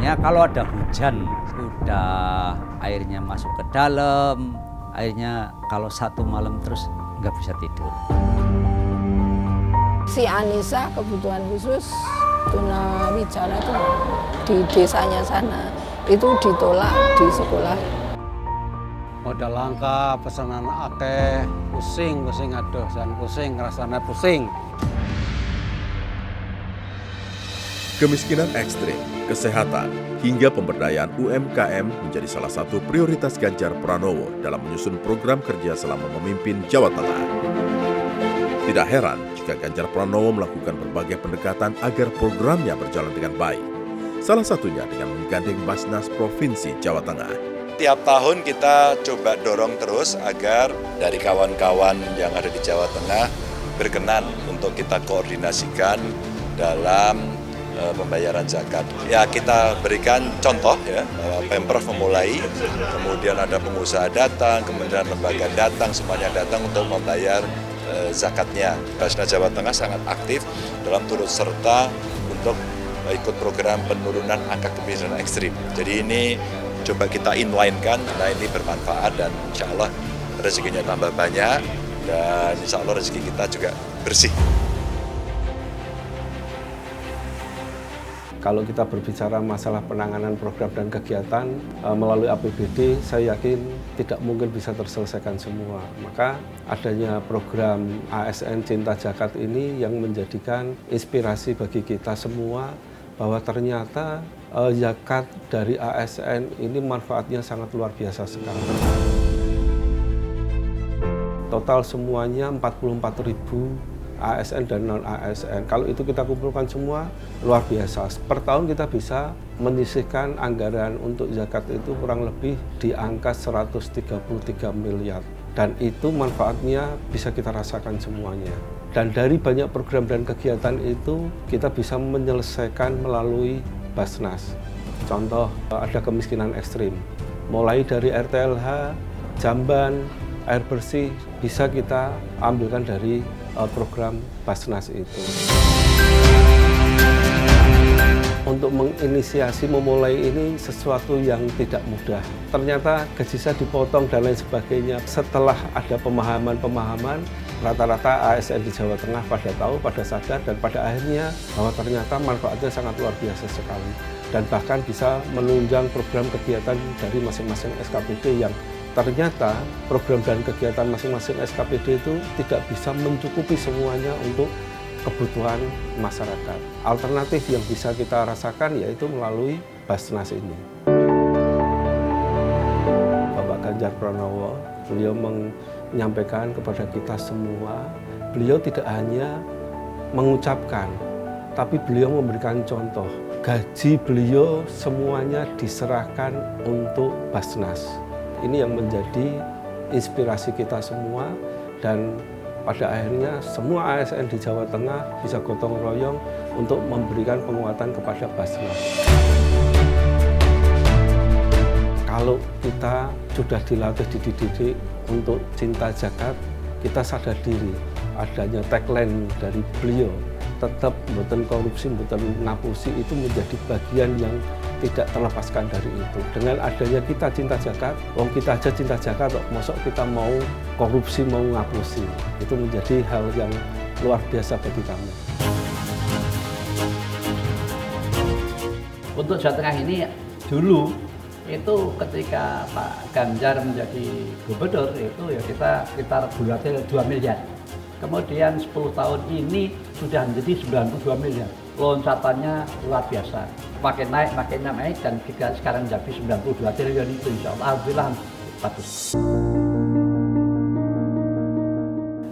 Akhirnya kalau ada hujan, udah airnya masuk ke dalam, akhirnya kalau satu malam terus nggak bisa tidur. Si Anissa kebutuhan khusus tunawijaya itu di desanya sana itu ditolak di sekolah. Modal langka, pesanan akeh, pusing aduh, jangan pusing, rasanya pusing. Kemiskinan ekstrim, kesehatan, hingga pemberdayaan UMKM menjadi salah satu prioritas Ganjar Pranowo dalam menyusun program kerja selama memimpin Jawa Tengah. Tidak heran jika Ganjar Pranowo melakukan berbagai pendekatan agar programnya berjalan dengan baik. Salah satunya dengan menggandeng Basnas Provinsi Jawa Tengah. Tiap tahun kita coba dorong terus agar dari kawan-kawan yang ada di Jawa Tengah berkenan untuk kita koordinasikan dalam pembayaran zakat. Ya kita berikan contoh ya, bahwa Pemprov memulai, kemudian ada pengusaha datang, kemudian lembaga datang, semuanya datang untuk membayar zakatnya. Basnas Jawa Tengah sangat aktif dalam turut serta untuk ikut program penurunan angka kemiskinan ekstrim. Jadi ini coba kita inline-kan, nah ini bermanfaat dan insya Allah rezekinya tambah banyak dan insya Allah rezeki kita juga bersih. Kalau kita berbicara masalah penanganan program dan kegiatan melalui APBD, saya yakin tidak mungkin bisa terselesaikan semua. Maka adanya program ASN Cinta Zakat ini yang menjadikan inspirasi bagi kita semua bahwa ternyata zakat dari ASN ini manfaatnya sangat luar biasa sekali. Total semuanya 44.000 ASN dan non-ASN. Kalau itu kita kumpulkan semua, luar biasa. Per tahun kita bisa menyisihkan anggaran untuk zakat itu kurang lebih di angka 133 miliar. Dan itu manfaatnya bisa kita rasakan semuanya. Dan dari banyak program dan kegiatan itu, kita bisa menyelesaikan melalui Basnas. Contoh, ada kemiskinan ekstrim. Mulai dari RTLH, jamban, air bersih, bisa kita ambilkan dari program Basnas itu. Untuk menginisiasi memulai ini sesuatu yang tidak mudah. Ternyata gaji saya dipotong dan lain sebagainya. Setelah ada pemahaman-pemahaman, rata-rata ASN di Jawa Tengah pada tahu, pada sadar, dan pada akhirnya bahwa ternyata manfaatnya sangat luar biasa sekali. Dan bahkan bisa menunjang program kegiatan dari masing-masing SKPD yang ternyata program dan kegiatan masing-masing SKPD itu tidak bisa mencukupi semuanya untuk kebutuhan masyarakat. Alternatif yang bisa kita rasakan yaitu melalui Basnas ini. Bapak Ganjar Pranowo, beliau menyampaikan kepada kita semua, beliau tidak hanya mengucapkan, tapi beliau memberikan contoh. Gaji beliau semuanya diserahkan untuk Basnas. Ini yang menjadi inspirasi kita semua dan pada akhirnya semua ASN di Jawa Tengah bisa gotong royong untuk memberikan penguatan kepada Basnas. Kalau kita sudah dilatih, dididik untuk cinta zakat, kita sadar diri adanya tagline dari beliau, tetap mboten korupsi, mboten ngapusi, itu menjadi bagian yang tidak terlepaskan dari itu. Dengan adanya kita cinta zakat, wong kita aja cinta zakat, mosok kita mau korupsi, mau ngapusi. Itu menjadi hal yang luar biasa bagi kami. Untuk Jawa Tengah ini dulu itu ketika Pak Ganjar menjadi gubernur itu ya kita sekitar bulatnya 2 miliar. Kemudian 10 tahun ini sudah menjadi 92 miliar. Loncatannya luar biasa. Makin naik dan kita sekarang menjadi 92 triliun itu insya Allah. Alhamdulillah bagus.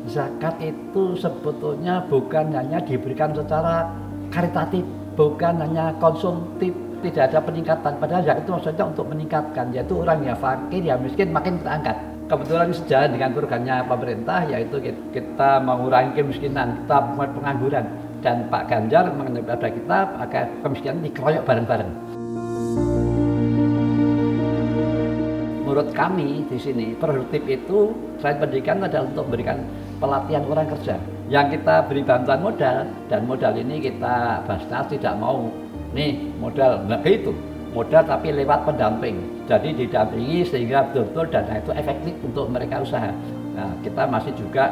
Zakat itu sebetulnya bukan hanya diberikan secara karitatif, bukan hanya konsumtif, tidak ada peningkatan. Padahal zakat itu maksudnya untuk meningkatkan, yaitu orang yang fakir, yang miskin makin kita angkat. Kebetulan sejalan dengan programnya pemerintah, yaitu kita mengurangi kemiskinan, kita mengurangi pengangguran. Dan Pak Ganjar mengenai pada kita agar kemiskinan dikeroyok bareng-bareng. Menurut kami di sini produktif itu selain pendidikan adalah untuk memberikan pelatihan orang kerja. Yang kita beri bantuan modal dan modal ini kita Basnas tidak mau nih modal, nah itu modal tapi lewat pendamping. Jadi didampingi sehingga betul-betul dana itu efektif untuk mereka usaha. Nah, kita masih juga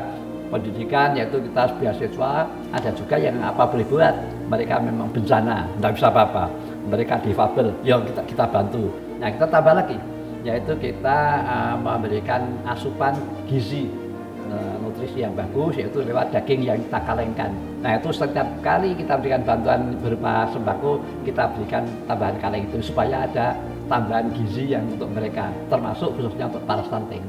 pendidikan, yaitu kita beasiswa, ada juga yang apa boleh buat. Mereka memang bencana, tidak bisa apa-apa. Mereka difabel, ya kita bantu. Nah, kita tambah lagi, yaitu kita memberikan asupan gizi, nutrisi yang bagus, yaitu lewat daging yang kita kalengkan. Nah, itu setiap kali kita berikan bantuan berupa sembako, kita berikan tambahan kaleng itu supaya ada tambahan gizi yang untuk mereka, termasuk khususnya untuk para stunting.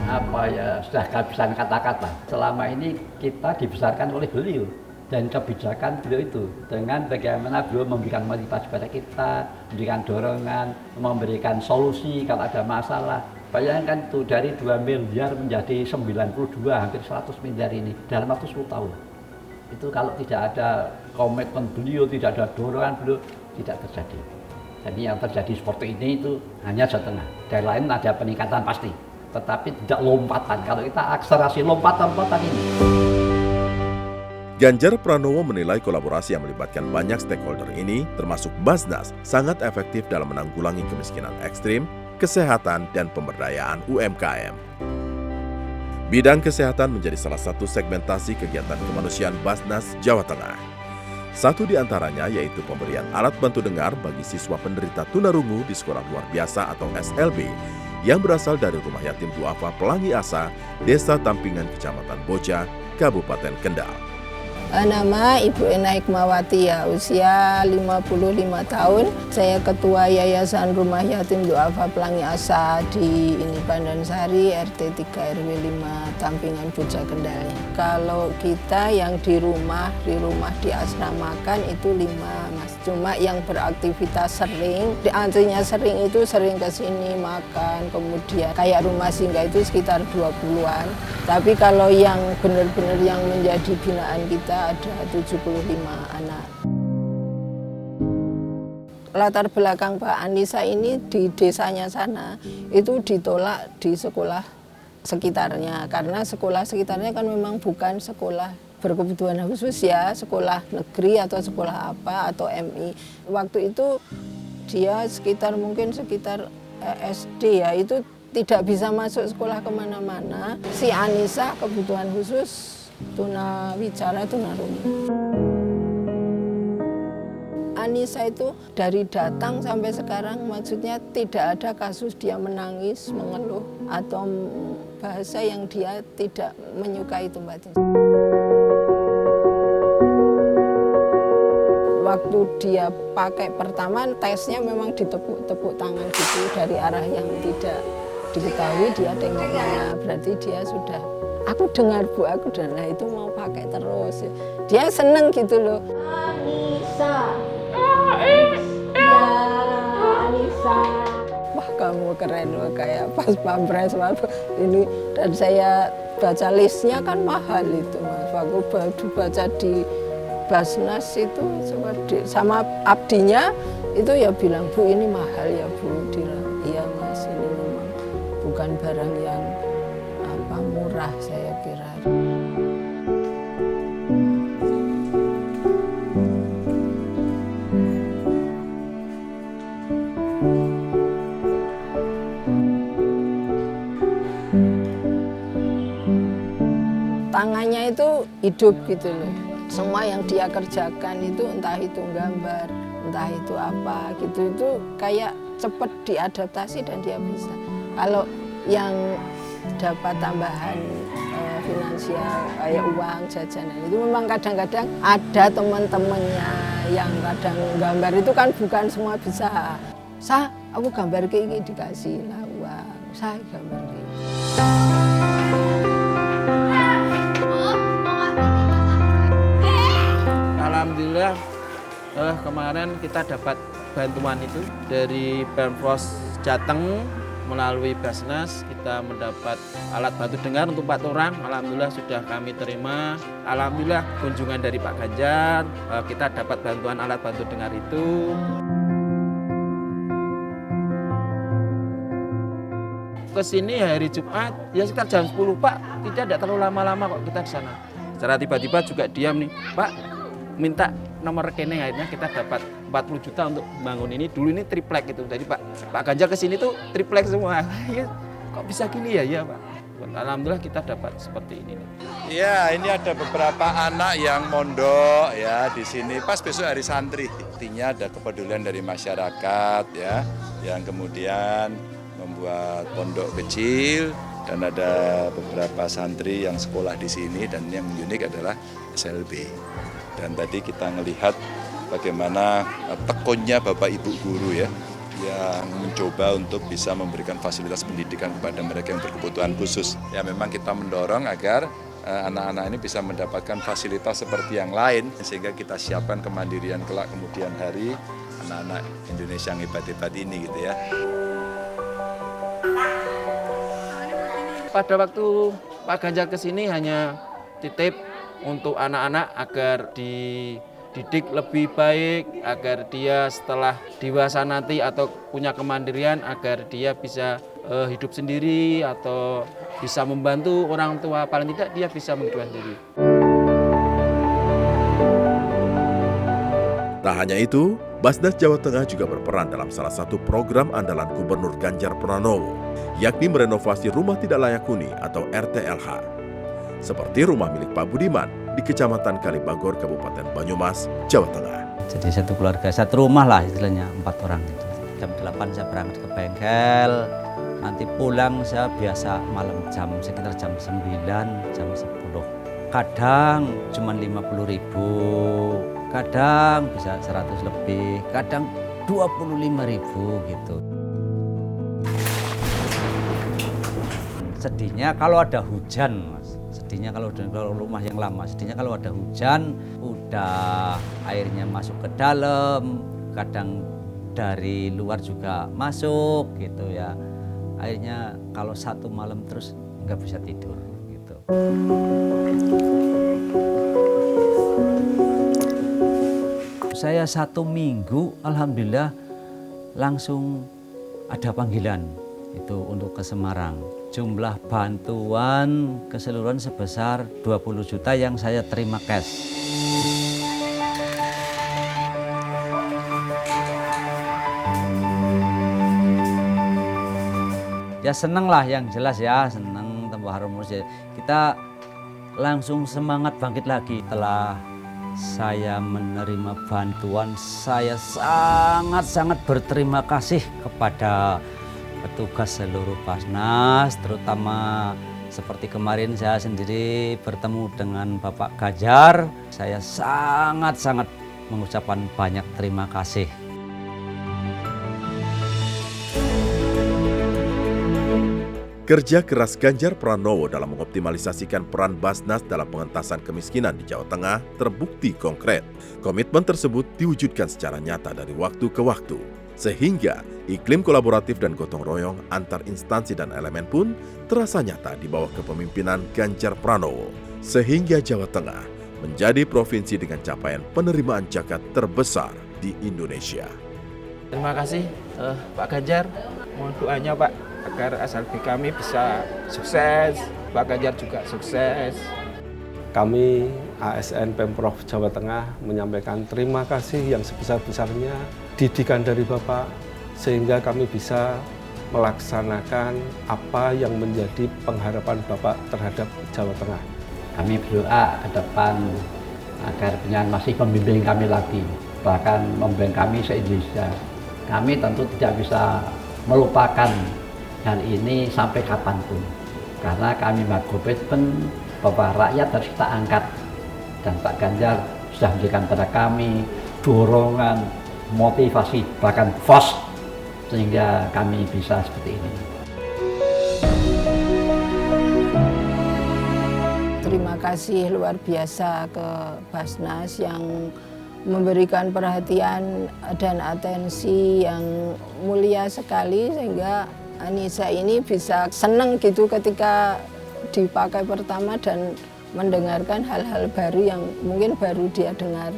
Apa ya, sudah kehabisan kata-kata. Selama ini kita dibesarkan oleh beliau dan kebijakan beliau itu dengan bagaimana beliau memberikan motivasi pada kita, memberikan dorongan, memberikan solusi kalau ada masalah. Bayangkan itu dari 2 miliar menjadi 92, hampir 100 miliar ini dalam waktu 10 tahun. Itu kalau tidak ada komitmen beliau, tidak ada dorongan beliau, tidak terjadi. Jadi yang terjadi seperti ini itu hanya Jawa Tengah. Dari lain ada peningkatan pasti, tetapi tidak lompatan. Kalau kita akselerasi lompatan ini. Ganjar Pranowo menilai kolaborasi yang melibatkan banyak stakeholder ini, termasuk Basnas, sangat efektif dalam menanggulangi kemiskinan ekstrim, kesehatan, dan pemberdayaan UMKM. Bidang kesehatan menjadi salah satu segmentasi kegiatan kemanusiaan Basnas Jawa Tengah. Satu di antaranya yaitu pemberian alat bantu dengar bagi siswa penderita tunarungu di sekolah luar biasa atau SLB yang berasal dari Rumah Yatim Duafa Pelangi Asa, Desa Tampingan, Kecamatan Boja, Kabupaten Kendal. Nama Ibu Ena Hikmawati ya, usia 55 tahun. Saya Ketua Yayasan Rumah Yatim Duafa Pelangi Asa di Pandansari, RT 3 RW 5 Tampingan Boja Kendal. Kalau kita yang di rumah diasramakan itu 5 Mas. Cuma yang beraktivitas sering, artinya sering itu sering ke sini makan, kemudian kayak rumah singgah itu sekitar 20-an. Tapi kalau yang benar-benar yang menjadi binaan kita ada 75 anak. Latar belakang Mbak Anissa ini di desanya sana itu ditolak di sekolah sekitarnya, karena sekolah sekitarnya kan memang bukan sekolah berkebutuhan khusus ya, sekolah negeri atau sekolah apa atau MI. Waktu itu dia mungkin sekitar SD ya, itu tidak bisa masuk sekolah kemana-mana. Si Anissa kebutuhan khusus tunawicara, tunarungu. Anissa itu dari datang sampai sekarang maksudnya tidak ada kasus dia menangis, mengeluh atau bahasa yang dia tidak menyukai itu Mbak. Waktu dia pakai pertama tesnya memang ditepuk-tepuk tangan gitu dari arah yang tidak diketahui, dia tengok mana, berarti dia sudah, aku dengar Bu, aku dengar itu mau pakai terus. Dia seneng gitu loh. Anissa. Ya, Anissa. Wah, kamu keren loh, kayak pas pampres ini. Dan saya baca listnya kan mahal itu Mas. Aku baru baca di Basnas itu sama abdinya itu ya bilang, Bu ini mahal ya Bu. Iya Mas, ini memang bukan barang yang murah saya kira. Tangannya itu hidup gitu loh. Semua yang dia kerjakan itu entah itu gambar, entah itu apa gitu, itu kayak cepat diadaptasi dan dia bisa. Kalau yang dapat tambahan finansial kayak uang jajanan itu memang kadang-kadang ada teman-temannya yang kadang gambar itu kan bukan semua bisa. Aku gambar kayak gini dikasih lah uang, saya gambar kayak gini. Alhamdulillah kemarin kita dapat bantuan itu dari Pemprov Jateng. Melalui Basnas kita mendapat alat bantu dengar untuk 4 orang. Alhamdulillah sudah kami terima. Alhamdulillah kunjungan dari Pak Ganjar, kita dapat bantuan alat bantu dengar itu. Kesini hari Jumat ya sekitar jam 10 Pak, tidak terlalu lama-lama kok kita ke sana. Secara tiba-tiba juga diam nih, Pak minta nomor rekening, akhirnya kita dapat 40 juta untuk bangun ini. Dulu ini triplek gitu, jadi Pak Ganjar kesini tuh triplek semua. Ya, kok bisa gini ya? Ya Pak, alhamdulillah kita dapat seperti ini. Ya, ini ada beberapa anak yang mondok ya di sini pas besok hari santri. Artinya ada kepedulian dari masyarakat ya, yang kemudian membuat pondok kecil dan ada beberapa santri yang sekolah di sini dan yang unik adalah SLB. Dan tadi kita melihat bagaimana tekunnya Bapak Ibu guru ya, yang mencoba untuk bisa memberikan fasilitas pendidikan kepada mereka yang berkebutuhan khusus. Ya memang kita mendorong agar anak-anak ini bisa mendapatkan fasilitas seperti yang lain, sehingga kita siapkan kemandirian kelak kemudian hari anak-anak Indonesia yang hebat-hebat ini gitu ya. Pada waktu Pak Ganjar kesini hanya titip untuk anak-anak agar dididik lebih baik, agar dia setelah dewasa nanti atau punya kemandirian, agar dia bisa hidup sendiri atau bisa membantu orang tua, paling tidak dia bisa menghidupkan diri. Tak hanya itu, Basnas Jawa Tengah juga berperan dalam salah satu program andalan Gubernur Ganjar Pranowo, yakni merenovasi rumah tidak layak huni atau RTLH. Seperti rumah milik Pak Budiman di Kecamatan Kalibagor, Kabupaten Banyumas, Jawa Tengah. Jadi satu keluarga, satu rumah lah istilahnya, 4 orang gitu. Jam 8 saya berangkat ke bengkel, nanti pulang saya biasa malam sekitar jam 9, jam 10. Kadang cuma 50.000, kadang bisa 100 lebih, kadang 25.000 gitu. Sedihnya kalau ada hujan, Mas. Sedihnya kalau rumah yang lama, sedihnya kalau ada hujan, udah airnya masuk ke dalam, kadang dari luar juga masuk gitu ya. Akhirnya kalau satu malam terus nggak bisa tidur gitu. Saya 1 minggu, alhamdulillah langsung ada panggilan itu untuk ke Semarang. Jumlah bantuan keseluruhan sebesar 20 juta yang saya terima cash. Ya seneng lah yang jelas ya, seneng tambah harum. Kita langsung semangat bangkit lagi. Setelah saya menerima bantuan, saya sangat-sangat berterima kasih kepada petugas seluruh Basnas, terutama seperti kemarin saya sendiri bertemu dengan Bapak Ganjar. Saya sangat-sangat mengucapkan banyak terima kasih. Kerja keras Ganjar Pranowo dalam mengoptimalisasikan peran Basnas dalam pengentasan kemiskinan di Jawa Tengah terbukti konkret. Komitmen tersebut diwujudkan secara nyata dari waktu ke waktu. Sehingga iklim kolaboratif dan gotong royong antar instansi dan elemen pun terasa nyata di bawah kepemimpinan Ganjar Pranowo. Sehingga Jawa Tengah menjadi provinsi dengan capaian penerimaan zakat terbesar di Indonesia. Terima kasih Pak Ganjar, mohon doanya Pak agar SLB kami bisa sukses, Pak Ganjar juga sukses. Kami ASN Pemprov Jawa Tengah menyampaikan terima kasih yang sebesar-besarnya didikan dari Bapak, sehingga kami bisa melaksanakan apa yang menjadi pengharapan Bapak terhadap Jawa Tengah. Kami berdoa ke depan agar Penyan masih membimbing kami lagi, bahkan membimbing kami se-Indonesia. Kami tentu tidak bisa melupakan hal ini sampai kapanpun, karena kami berkomitmen bahwa rakyat harus kita angkat, dan Pak Ganjar sudah memberikan pada kami dorongan, motivasi, bahkan force, sehingga kami bisa seperti ini. Terima kasih luar biasa ke Basnas yang memberikan perhatian dan atensi yang mulia sekali, sehingga Anissa ini bisa senang gitu ketika dipakai pertama dan mendengarkan hal-hal baru yang mungkin baru dia dengar.